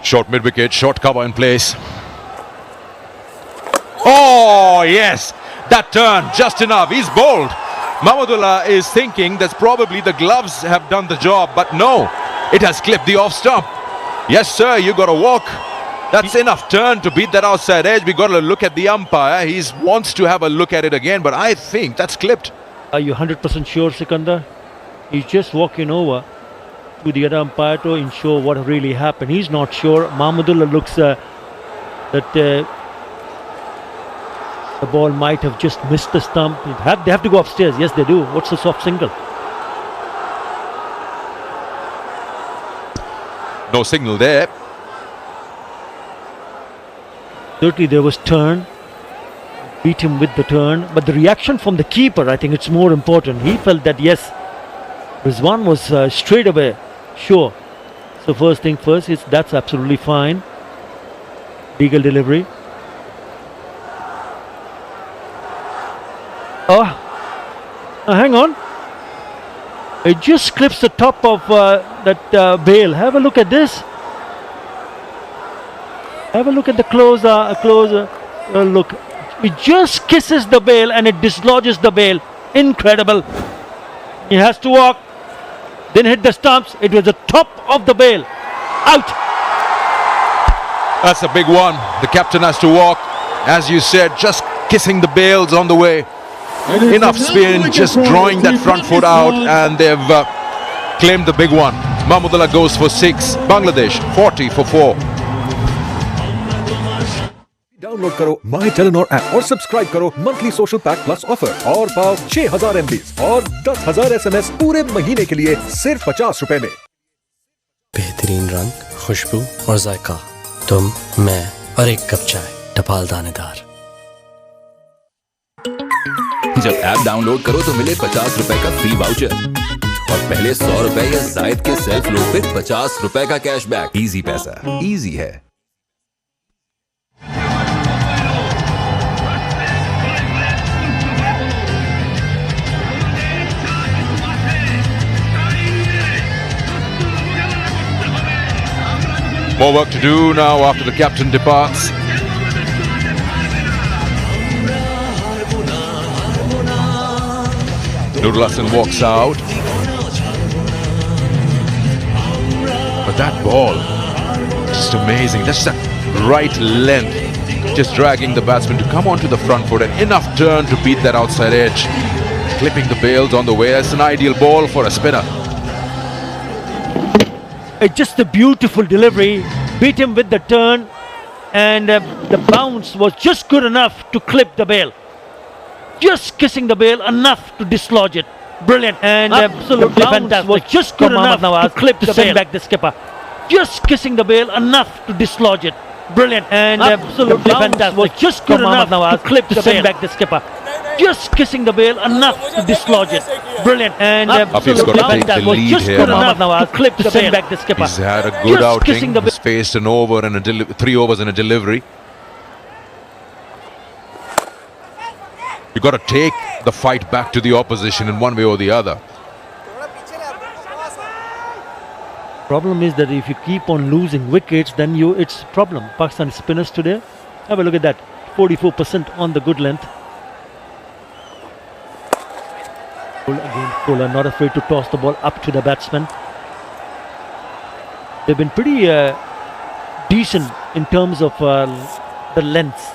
Short mid-wicket, short cover in place. Oh, yes. That turn, just enough. He's bowled. Mahmudullah is thinking that probably the gloves have done the job, but no, it has clipped the off stump. Yes, sir, you got to walk. That's enough turn to beat that outside edge. We got to look at the umpire. He wants to have a look at it again, but I think that's clipped. Are you 100% sure, Sikandar? He's just walking over to the other umpire to ensure what really happened. He's not sure. Mahmudullah looks that the ball might have just missed the stump. They have to go upstairs. Yes, they do. What's the soft single? No signal there. Certainly there was turn. Beat him with the turn. But the reaction from the keeper, I think it's more important. He felt that, yes, Rizwan was straight away sure. So first thing first, that's absolutely fine. Legal delivery. Hang on. It just clips the top of that bail. Have a look at this. Have a look at the closer look. It just kisses the bail and it dislodges the bail. Incredible. He has to walk. Then hit the stumps. It was the top of the bail. Out. That's a big one. The captain has to walk. As you said, just kissing the bails on the way. Enough spin, just drawing that front foot out, and they've claimed the big one. Mahmudullah goes for 6. Bangladesh 40 for 4. Download करो my Telenor app और subscribe करो monthly social pack plus offer और पाओ 6000 MBs और 10,000 SMS पूरे महीने के लिए सिर्फ 50 रुपए में। बेहतरीन रंग, खुशबू और जायका, तुम, मैं और एक कप चाय, टपाल दानेदार। जब ऐप डाउनलोड करो तो मिले 50 रुपए का फ्री वाउचर और पहले 100 रुपए या जायद के सेल्फ लोड पे 50 रुपए का कैशबैक। इजी पैसा, इजी है। More work to do now after the captain departs. Nurul Hassan walks out. But that ball, just amazing. That's that right length. Just dragging the batsman to come onto the front foot and enough turn to beat that outside edge. Clipping the bails on the way. That's an ideal ball for a spinner. It's just a beautiful delivery. Beat him with the turn, and the bounce was just good enough to clip the bail. Just kissing the bail enough to dislodge it. Brilliant. And absolutely fantastic. Was just good enough to clip the bail. Send back the skipper. Just kissing the bail enough to dislodge it. Brilliant. And absolutely fantastic. Was just good enough to clip the bail. Send back the skipper. Just kissing the bail enough to dislodge it. Brilliant. And Afif's got to take the lead just here. Good enough to clip the bail. Back the skipper. He's had a good outing. He's faced an over and 3 overs and a delivery. You got to take the fight back to the opposition in one way or the other. Problem is that if you keep on losing wickets, then it's a problem. Pakistan spinners today, have a look at that. 44% on the good length. Again, Kohler not afraid to toss the ball up to the batsman. They've been pretty decent in terms of the length.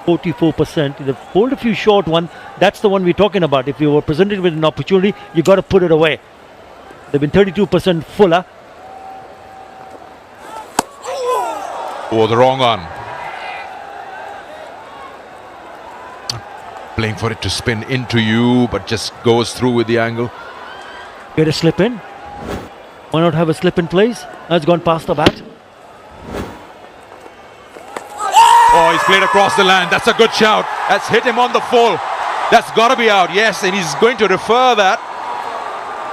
44%. They've bowled a few short ones. That's the one we're talking about. If you were presented with an opportunity, you got to put it away. They've been 32% fuller. Oh, the wrong one. Playing for it to spin into you, but just goes through with the angle. Get a slip in. Why not have a slip in place? That's gone past the bat. Oh, he's played across the line. That's a good shout. That's hit him on the full. That's got to be out, yes, and he's going to refer that.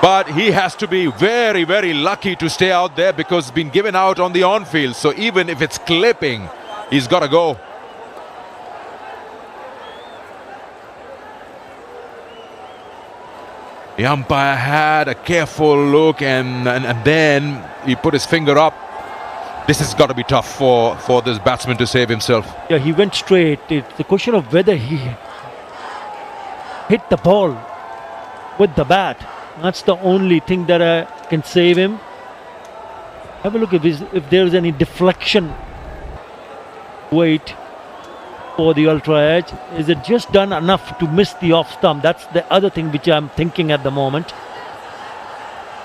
But he has to be very, very lucky to stay out there because it's been given out on the on-field. So even if it's clipping, he's got to go. The umpire had a careful look and then he put his finger up This has got to be tough for this batsman to save himself. Yeah, he went straight. It's the question of whether he hit the ball with the bat. That's the only thing that can save him. Have a look if there's any deflection. Wait for the ultra edge. Is it just done enough to miss the off stump? That's the other thing which I'm thinking at the moment.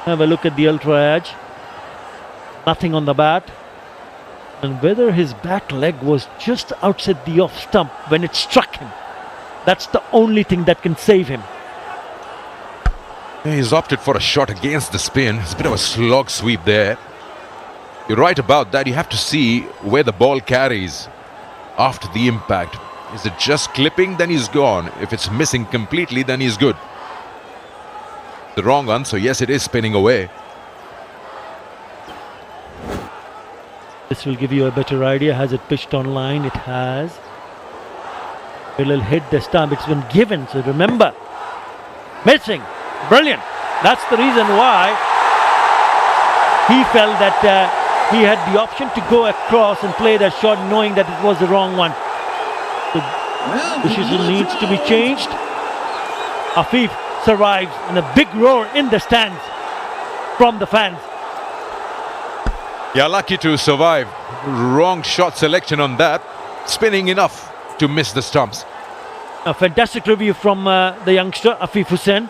Have a look at the ultra edge. Nothing on the bat. And whether his back leg was just outside the off stump when it struck him. That's the only thing that can save him. Yeah, he's opted for a shot against the spin. It's a bit of a slog sweep there. You're right about that. You have to see where the ball carries after the impact. Is it just clipping? Then he's gone. If it's missing completely, then he's good. The wrong one, so yes, it is spinning away. This will give you a better idea. Has it pitched on line? It has. It'll hit the stump. It's been given, so remember. Missing. Brilliant. That's the reason why he felt that he had the option to go across and play that shot knowing that it was the wrong one. The decision needs to be changed. Afif survives and a big roar in the stands from the fans. Yeah, lucky to survive. Wrong shot selection on that. Spinning enough to miss the stumps. A fantastic review from the youngster Afif Hussain.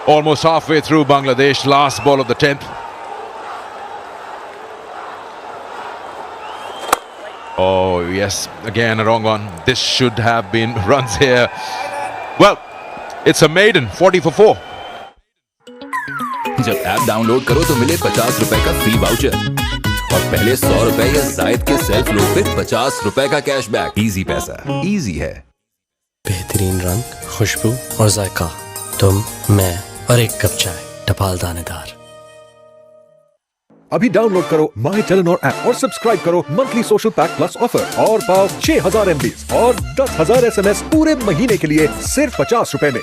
Almost halfway through Bangladesh, last ball of the 10th. Oh yes, again a wrong one. This should have been runs here. Well, it's a maiden, 40 for 4. जब app download करो तो मिले 50 रुपए का free voucher और पहले 100 रुपए या जायद के सेल्फ लोड पे 50 रुपए का कैशबैक। इजी पैसा, इजी है। बेहतरीन रंग, खुशबू और जायका, तुम, मैं और एक कप चाय, टपाल दानेदार। अभी डाउनलोड करो माई टेलीनॉर ऐप और सब्सक्राइब करो monthly social pack plus offer और पाओ 6000 MBs और 10,000 SMS पूरे महीने के लिए सिर्फ 50 रुपए में।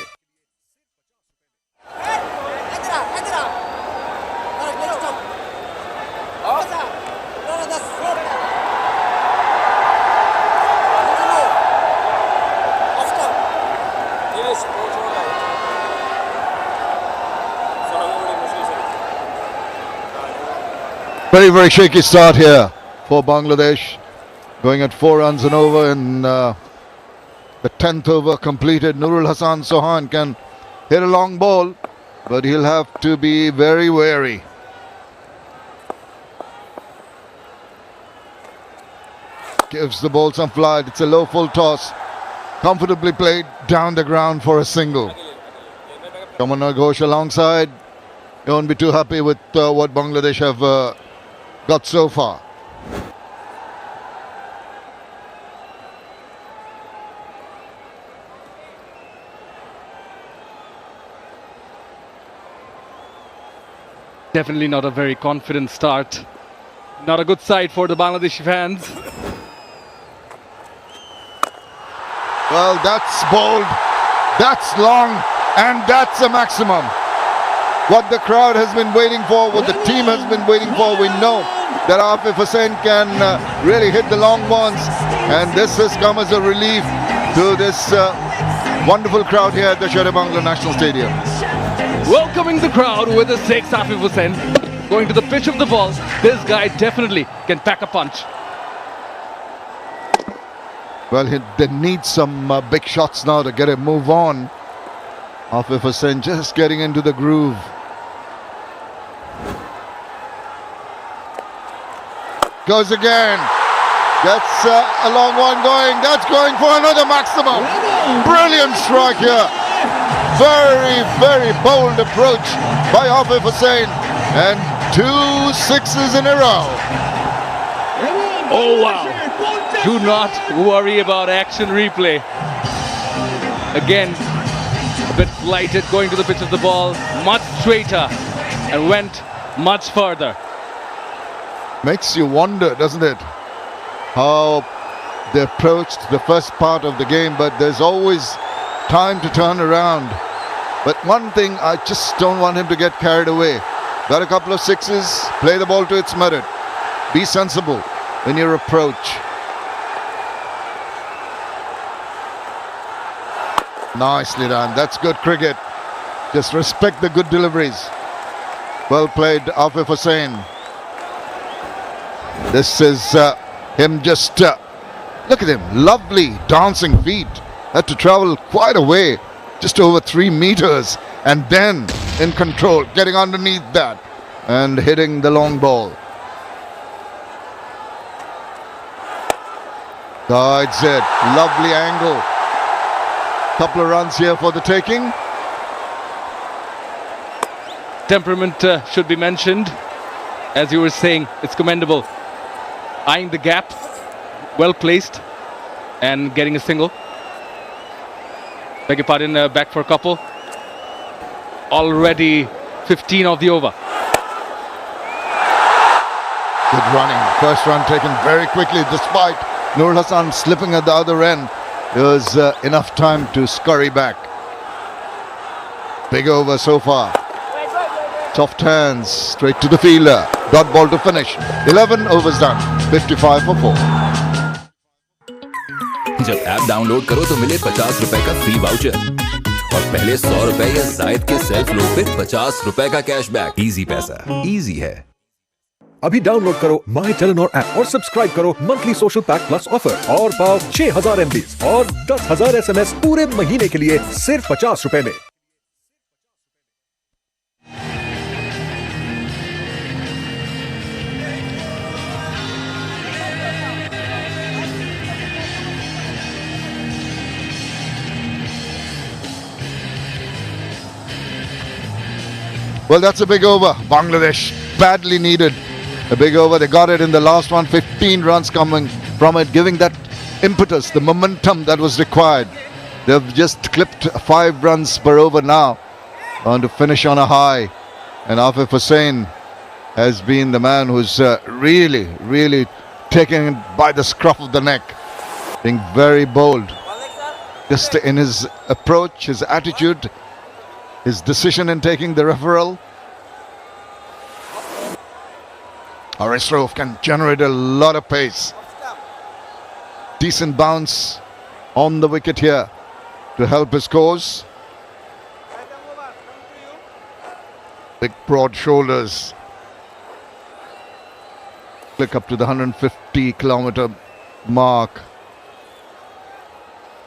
Very, very shaky start here for Bangladesh. Going at 4 runs and over in the 10th over completed. Nurul Hassan Sohan can hit a long ball, but he'll have to be very wary. Gives the ball some flight. It's a low full toss. Comfortably played down the ground for a single. Tamanna Ghosh alongside. You won't be too happy with what Bangladesh have got so far. Definitely not a very confident start. Not a good sight for the Bangladeshi fans. Well, that's bold, that's long, and that's a maximum. What the crowd has been waiting for, what the team has been waiting for, we know that Afif Hussain can really hit the long ones, and this has come as a relief to this wonderful crowd here at the Sher-e-Bangla National Stadium. Welcoming the crowd with a 6, Afif Hussain. Going to the pitch of the ball, this guy definitely can pack a punch. Well, they need some big shots now to get a move on. Afif Hussain just getting into the groove. Goes again. That's a long one going. That's going for another maximum. Brilliant strike here. Very, very bold approach by Afif Hussain. And 2 sixes in a row. Oh wow. Do not worry about action replay. Again, a bit flighted going to the pitch of the ball. Much straighter and went much further. Makes you wonder, doesn't it, how they approached the first part of the game, but there's always time to turn around. But one thing, I just don't want him to get carried away. Got a couple of sixes. Play the ball to its merit. Be sensible in your approach. Nicely done. That's good cricket. Just respect the good deliveries. Well played, Afif Hussain. This is him just... look at him. Lovely dancing feet. Had to travel quite a way. Just over 3 meters. And then in control. Getting underneath that. And hitting the long ball. Guides it. Lovely angle. Couple of runs here for the taking. Temperament should be mentioned. As you were saying, it's commendable. Eyeing the gap, well placed, and getting a single. Beg your pardon, back for a couple. Already 15 of the over. Good running. First run taken very quickly despite Nur Hassan slipping at the other end. There was enough time to scurry back. Big over so far. Soft hands straight to the fielder. Dot ball to finish. 11 overs done. 55 for 4. जब app download करो तो मिले 50 रुपए का free voucher और पहले 100 रुपए या जायद के सेल्फ लोड पे 50 रुपए का कैशबैक। इजी पैसा, इजी है। अभी डाउनलोड करो माई टेलीनॉर ऐप और सब्सक्राइब करो monthly social pack plus offer और पाओ 6000 MBs और 10,000 SMS पूरे महीने के लिए सिर्फ 50 रुपए में। Well, that's a big over. Bangladesh badly needed a big over. They got it in the last one. 15 runs coming from it, giving that impetus, the momentum that was required. They've just clipped 5 runs per over now on to finish on a high. And Afif Hussain has been the man who's really taken it by the scruff of the neck, being very bold. Just in his approach, his attitude, his decision in taking the referral. Haris Rauf can generate a lot of pace. Decent bounce on the wicket here to help his cause. Big broad shoulders. Click up to the 150-kilometer mark.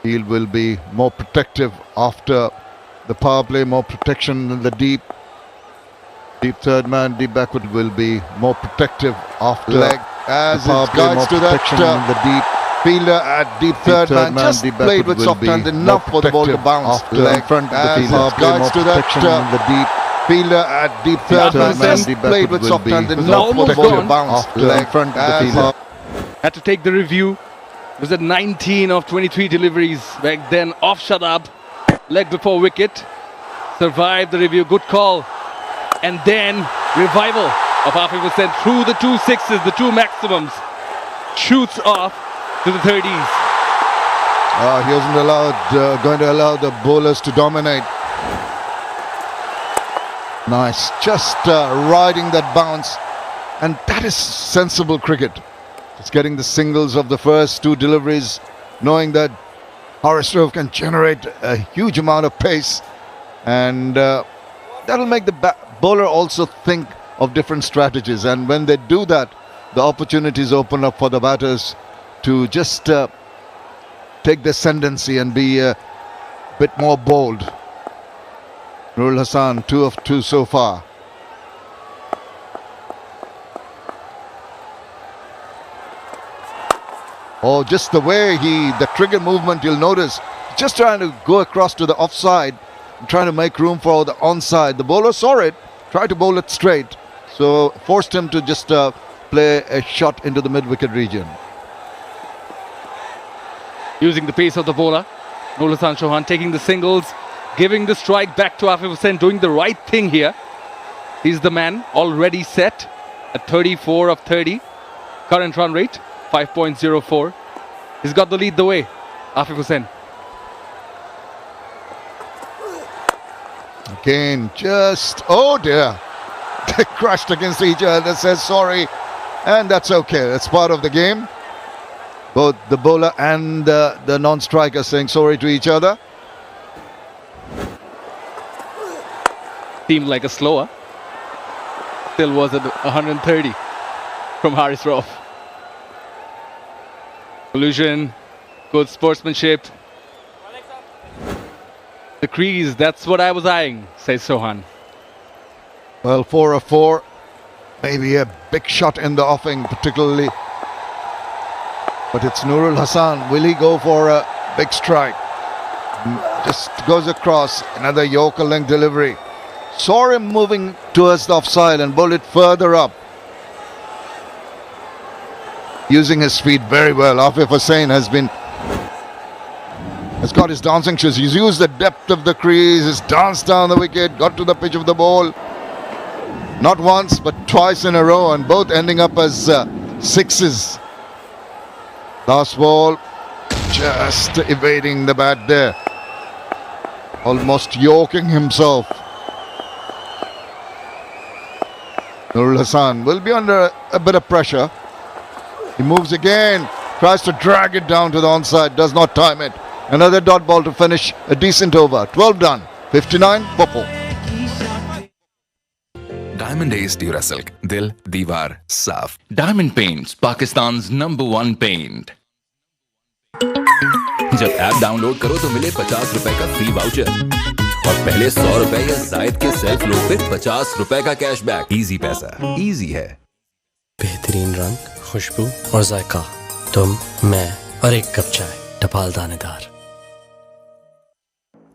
He will be more protective after the power play, more protection in the deep. Deep third man, deep backward will be more protective after leg as it guides to that in the deep. Fielder at deep third man, just played with soft hand enough for the ball to bounce. Leg front as the fielder. it guides to that in the deep. Fielder at deep third man, just played with soft hand enough for the ball to bounce. Leg front the fielder. Had to take the review. It was at 19 of 23 deliveries back then. Off Shadab. Leg before wicket. Survived the review. Good call. And then revival of Afif Hussain through the 2 sixes, the 2 maximums. Shoots off to the 30s. He wasn't going to allow the bowlers to dominate. Nice. Just riding that bounce. And that is sensible cricket. Just getting the singles of the first 2 deliveries, knowing that Haris Rauf can generate a huge amount of pace. And that'll make the bowler also think of different strategies. And when they do that, the opportunities open up for the batters to just take the ascendancy and be a bit more bold. Nurul Hassan, 2 of 2 so far. Oh, just the way the trigger movement, you'll notice, just trying to go across to the offside, trying to make room for the onside. The bowler saw it, tried to bowl it straight, so forced him to just play a shot into the mid-wicket region. Using the pace of the bowler, Nurul Hassan Chauhan taking the singles, giving the strike back to Afif Hussain, doing the right thing here. He's the man, already set at 34 of 30. Current run rate, 5.04. He's got the lead the way, Afif Hussain. Again, just, oh dear. They crashed against each other, says sorry, and that's okay. That's part of the game. Both the bowler and the non-striker saying sorry to each other. Seemed like a slower. Still was at 130 from Haris Rauf. Collusion, good sportsmanship. The crease, that's what I was eyeing, says Sohan. Well, 4 of 4. Maybe a big shot in the offing, particularly. But it's Nurul Hassan. Will he go for a big strike? Just goes across. Another Yorker length delivery. Saw him moving towards the offside and bowled it further up. Using his feet very well. Afif Hussain has got his dancing shoes. He's used the depth of the crease. He's danced down the wicket. Got to the pitch of the ball. Not once, but twice in a row, and both ending up as sixes. Last ball, just evading the bat there. Almost yoking himself. Nurul Hassan will be under a bit of pressure. He moves again, tries to drag it down to the onside, does not time it. Another dot ball to finish a decent over. 12 done, 59 for 4. Diamond Ace Durasilk, Dil, Diwar, Saaf. Diamond Paints, Pakistan's #1 paint. जब app download करो तो मिले 50 रुपए का free voucher और पहले 100 रुपए या जायद के सेल्फ लोड पे 50 रुपए का कैशबैक। इजी पैसा, इजी है। बेहतरीन रंग, खुशबू और जायका, तुम, मैं और एक कप चाय, टपाल दानेदार।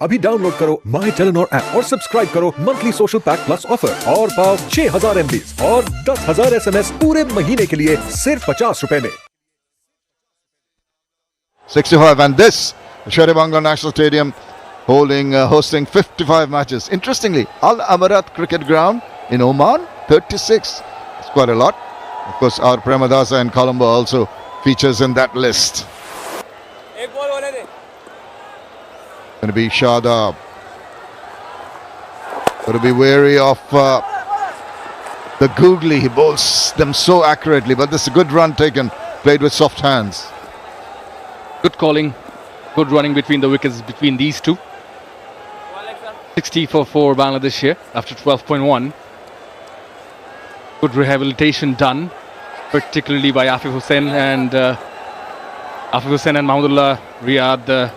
अभी डाउनलोड करो माई टेलीनॉर ऐप और सब्सक्राइब करो monthly social pack plus offer और पाओ 6000 MBs और 10,000 SMS पूरे महीने के लिए सिर्फ 50 रुपए में। 65, and this Sher-e-Bangla National Stadium hosting 55 matches. Interestingly, Al Amarat Cricket Ground in Oman, 36. It's quite a lot. Of course, our Premadasa in Colombo also features in that list. Going to be Shadab. Got to be wary of the googly. He bowls them so accurately, but this is a good run taken, played with soft hands. Good calling, good running between the wickets between these two. 60 for Bangladesh here after 12.1. Good rehabilitation done, particularly by Afif Hussain and Mahmudullah Riyad.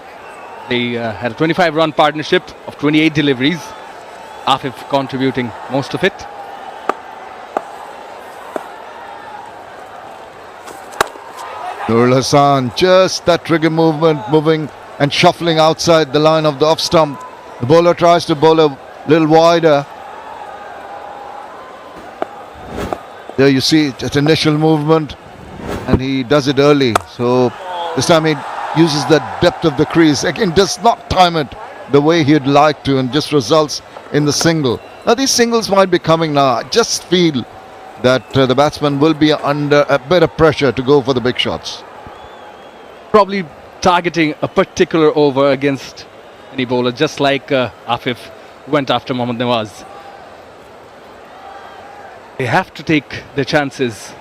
They had a 25-run partnership of 28 deliveries. Afif contributing most of it. Nurul Hassan, just that trigger movement, moving and shuffling outside the line of the off stump. The bowler tries to bowl a little wider. There you see just initial movement, and he does it early. So this time he uses the depth of the crease. Again, does not time it the way he'd like to, and just results in the single. Now these singles might be coming now. I just feel that the batsman will be under a bit of pressure to go for the big shots. Probably targeting a particular over against any bowler, just like Afif went after Mohammad Nawaz. They have to take their chances.